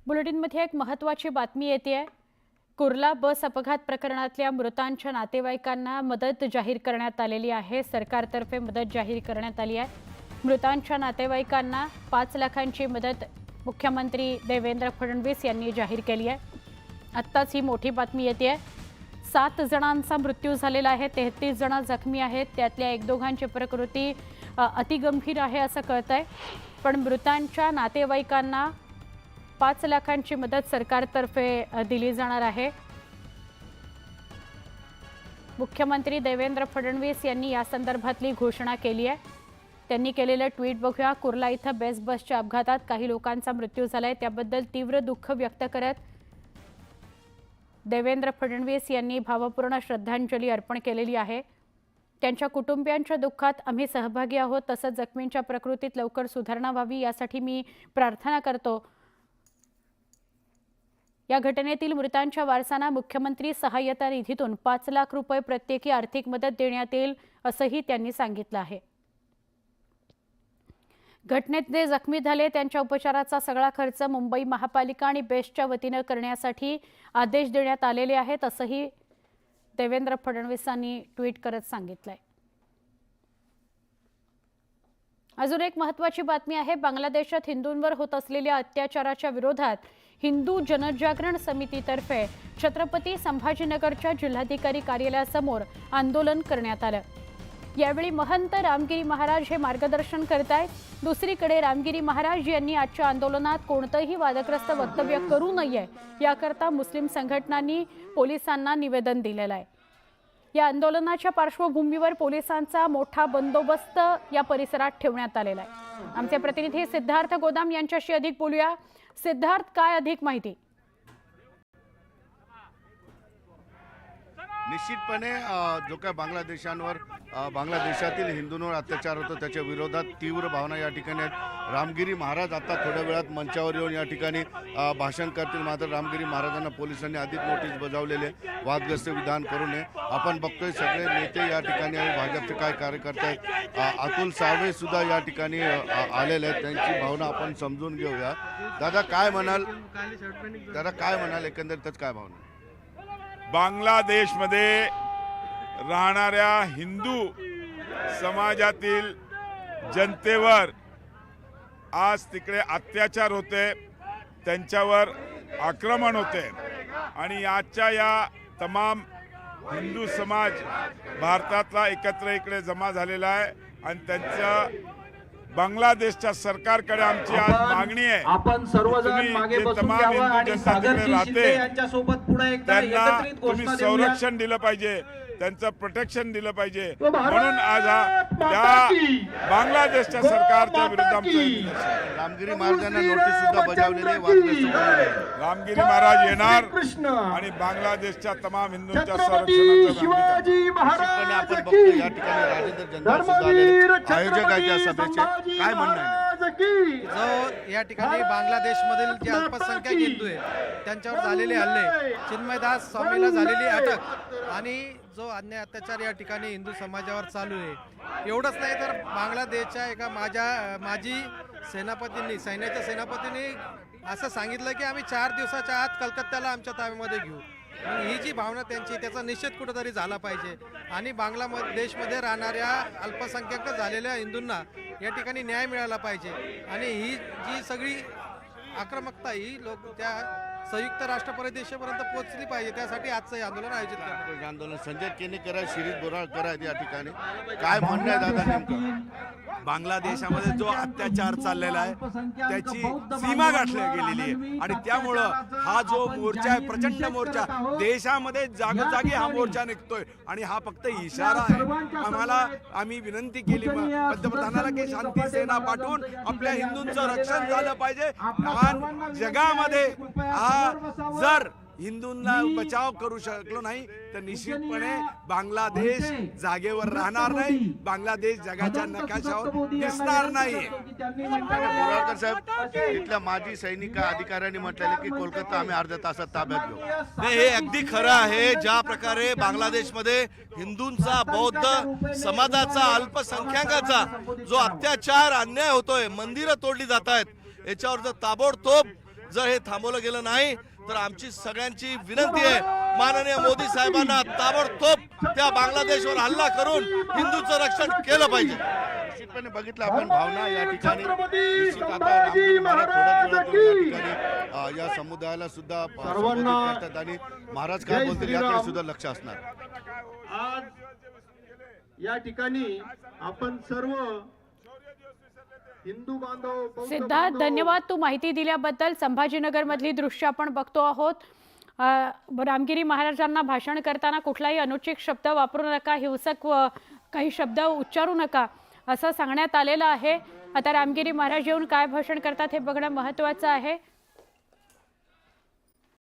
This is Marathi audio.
बुलेटिनमध्ये एक महत्त्वाची बातमी येते. कुर्ला बस अपघात प्रकरणातल्या मृतांच्या नातेवाईकांना मदत जाहीर करण्यात आलेली आहे. सरकारतर्फे मदत जाहीर करण्यात आली आहे. मृतांच्या नातेवाईकांना 5 लाखांची मदत मुख्यमंत्री देवेंद्र फडणवीस यांनी जाहीर केली आहे. आत्ताच ही मोठी बातमी येते. 7 जणांचा मृत्यू झालेला आहे, 33 जण जखमी आहेत. त्यातल्या 1-2 प्रकृती अतिगंभीर आहे असं कळतंय. पण मृतांच्या नातेवाईकांना 5 लाखांची मदत सरकारतर्फे दिली जाणार आहे. मुख्यमंत्री देवेंद्र फडणवीस यांनी या संदर्भातली घोषणा केली आहे. त्यांनी केलेलं ट्विट बघूया. कुर्ला इथं बसच्या अपघातात काही लोकांचा मृत्यू झालाय, त्याबद्दल तीव्र दुःख व्यक्त करत देवेंद्र फडणवीस यांनी भावपूर्ण श्रद्धांजली अर्पण केलेली आहे. त्यांच्या कुटुंबियांच्या दुःखात आम्ही सहभागी आहोत. तसंच जखमींच्या प्रकृतीत लवकर सुधारणा व्हावी यासाठी मी प्रार्थना करतो. या घटनेतील मृतांच्या वारसांना मुख्यमंत्री सहाय्यता निधीतून 5 लाख रुपये प्रत्येकी आर्थिक मदत देण्यात येईल असंही त्यांनी सांगितलं आहे. घटनेत जे जखमी झाले त्यांच्या उपचाराचा सगळा खर्च मुंबई महापालिका आणि बेस्टच्या वतीनं करण्यासाठी आदेश देण्यात आलेले आहेत असंही देवेंद्र फडणवीसांनी ट्विट करत सांगितलंय. अजून एक महत्त्वाची बातमी आहे. बांगलादेशात हिंदूंवर होत असलेल्या अत्याचाराच्या विरोधात हिंदू जनजागरण समितीतर्फे छत्रपती संभाजीनगरच्या जिल्हाधिकारी कार्यालयासमोर आंदोलन करण्यात आलं. यावेळी महंत रामगिरी महाराज हे मार्गदर्शन करतायत. दुसरीकडे रामगिरी महाराज यांनी आजच्या आंदोलनात कोणतंही वादग्रस्त वक्तव्य करू नये याकरता मुस्लिम संघटनांनी पोलिसांना निवेदन दिलेलं आहे. या आंदोलनाच्या पार्श्वभूमीवर पोलिसांचा मोठा बंदोबस्त या परिसरात ठेवण्यात आलेला आहे. आमचे प्रतिनिधी सिद्धार्थ गोदाम यांच्याशी अधिक बोलूया. सिद्धार्थ, काय अधिक माहिती? निश्चितपणे जो काय बांगलादेशातील हिंदूंवर अत्याचार होतो त्याच्या विरोधात तीव्र भावना या ठिकाणी आहेत. रामगिरी महाराज आता थोड्या वेळात मंचावर येऊन या ठिकाणी भाषण करतील. मात्र रामगिरी महाराजांना पोलिसांनी आधीच नोटीस बजावलेले वादग्रस्त विधान करू नये. आपण बघतोय सगळे नेते या ठिकाणी आहे, भाजपचे काय कार्यकर्ते आहेत. अतुल सावे सुद्धा या ठिकाणी आलेले आहेत. त्यांची भावना आपण समजून घेऊया. दादा काय म्हणाल? एकंदरीतच काय भावना? बांगलादेशमध्ये राहणाऱ्या हिंदू समाजातील जनतेवर आज तिकडे अत्याचार होते, त्यांच्यावर आक्रमण होते आणि आजच्या या तमाम हिंदू समाज भारतातला एकत्र इकडे जमा झालेला आहे आणि त्यांचं बांगलादेशच्या सरकारकडे आमची आज मागणी आहे. आपण सर्वजण मागे बसून घ्यावा आणि सागरजी शिंदे यांच्यासोबत पुन्हा एकदा एकत्रित घोषणा देऊया. संरक्षण दिलं पाहिजे, त्यांचं प्रोटेक्शन दिलं पाहिजे. म्हणून आज त्या बांगलादेशच्या सरकारच्या विरुद्ध रामगिरी महाराजांना नोटीस सुद्धा बजावलेली आहे. रामगिरी महाराज येणार आणि बांगलादेशच्या तमाम हिंदूंच्या संरक्षणाचं शिवाजी महाराज आपण बघतो या ठिकाणी राजेंद्र जंजाळ सुद्धा आलेले आयोजक आहेत या सभेचे. काय म्हणणं आहे? जो या ठिकाणी बांगलादेशमधील जे अल्पसंख्याक हिंदू आहेत त्यांच्यावर झालेले हल्ले, चिन्मयदास स्वामीला झालेली अटक आणि जो अन्याय अत्याचार या ठिकाणी हिंदू समाजावर चालू आहे, एवढंच नाही तर बांगलादेशच्या एका माजी सेनापतींनी, सैन्याच्या सेनापतींनी असं सांगितलं की आम्ही 4 दिवसाच्या आत कलकत्त्याला आमच्या ताब्यामध्ये घेऊ. ही जी भावना त्यांची, त्याचा निषेध कुठेतरी झाला पाहिजे आणि बांगलादेशमध्ये राहणाऱ्या अल्पसंख्याक झालेल्या हिंदूंना या ठिकाणी न्याय मिळाला पाहिजे. आणि ही जी सगळी आक्रमकता ही लोक त्या संयुक्त राष्ट्र परिषदेपर्यंत पोहोचली पाहिजे, त्यासाठी आजचं हे आंदोलन आयोजित करण्यात. आंदोलन संजय केनेकर आहे, शिरीष बोराळकर आहेत या ठिकाणी. काय म्हणणं आहे दादा नेमकं? बांगलादेशामध्ये जो अत्याचार चाललेला आहे त्याची सीमा गाठली गेलेली आहे आणि त्यामुळं हा जो मोर्चा आहे, प्रचंड मोर्चा, देशामध्ये जागोजागी हा मोर्चा निघतोय आणि हा फक्त इशारा आहे. आम्ही विनंती केली पंतप्रधानाला की शांती सेना पाठवून आपल्या हिंदूंचं रक्षण झालं पाहिजे. जगामध्ये हा जर हिंदूंना बचाव करू शकलो नाही तर निश्चितपणे बांगलादेश जागेवर राहणार नाही, बांगलादेश जगाच्या नकाशावर दिसणार नाही. बोराळकर साहेब, इथल्या माजी सैनिक अधिकाऱ्यांनी म्हटलेले की कोलकाता आम्ही अर्ध्या तासात ताब्यात घेऊ. नाही, हे अगदी खरं आहे. ज्या प्रकारे बांगलादेशमध्ये हिंदूंचा, बौद्ध समाजाचा, अल्पसंख्याकाचा जो अत्याचार, अन्याय होतोय, मंदिरं तोडली जात आहेत, याच्यावर जर ताबडतोब जर हे थांबवलं गेलं नाही तर आमची सगळ्यांची विनंती आहे माननीय मोदी साहेबांना ताबडतोब त्या बांगलादेशवर हल्ला करून हिंदूचं रक्षण केलं पाहिजे. निश्चितपणे बघितलं आपण भावना या ठिकाणी. निश्चित आता रामगिरी महाराज थोड्याच वेळात या ठिकाणी या समुदायाला सुद्धा संबोधित करतात आणि महाराज काय बोलतील याकडे सुद्धा लक्ष असणार. आज या ठिकाणी आपण सर्व हिंदू बांधव बौद्ध सिद्धार्थ, बांधव, धन्यवाद तू माहिती दिल्याबद्दल. संभाजीनगर मधली दृश्य आपण बघतो आहोत. रामगिरी महाराजांना भाषण करताना कुठलाही अनुचित शब्द वापरू नका, हिंसक काही शब्द उच्चारू नका असं सांगण्यात आलेलं आहे. आता रामगिरी महाराज येऊन काय भाषण करतात हे बघणं महत्त्वाचं आहे.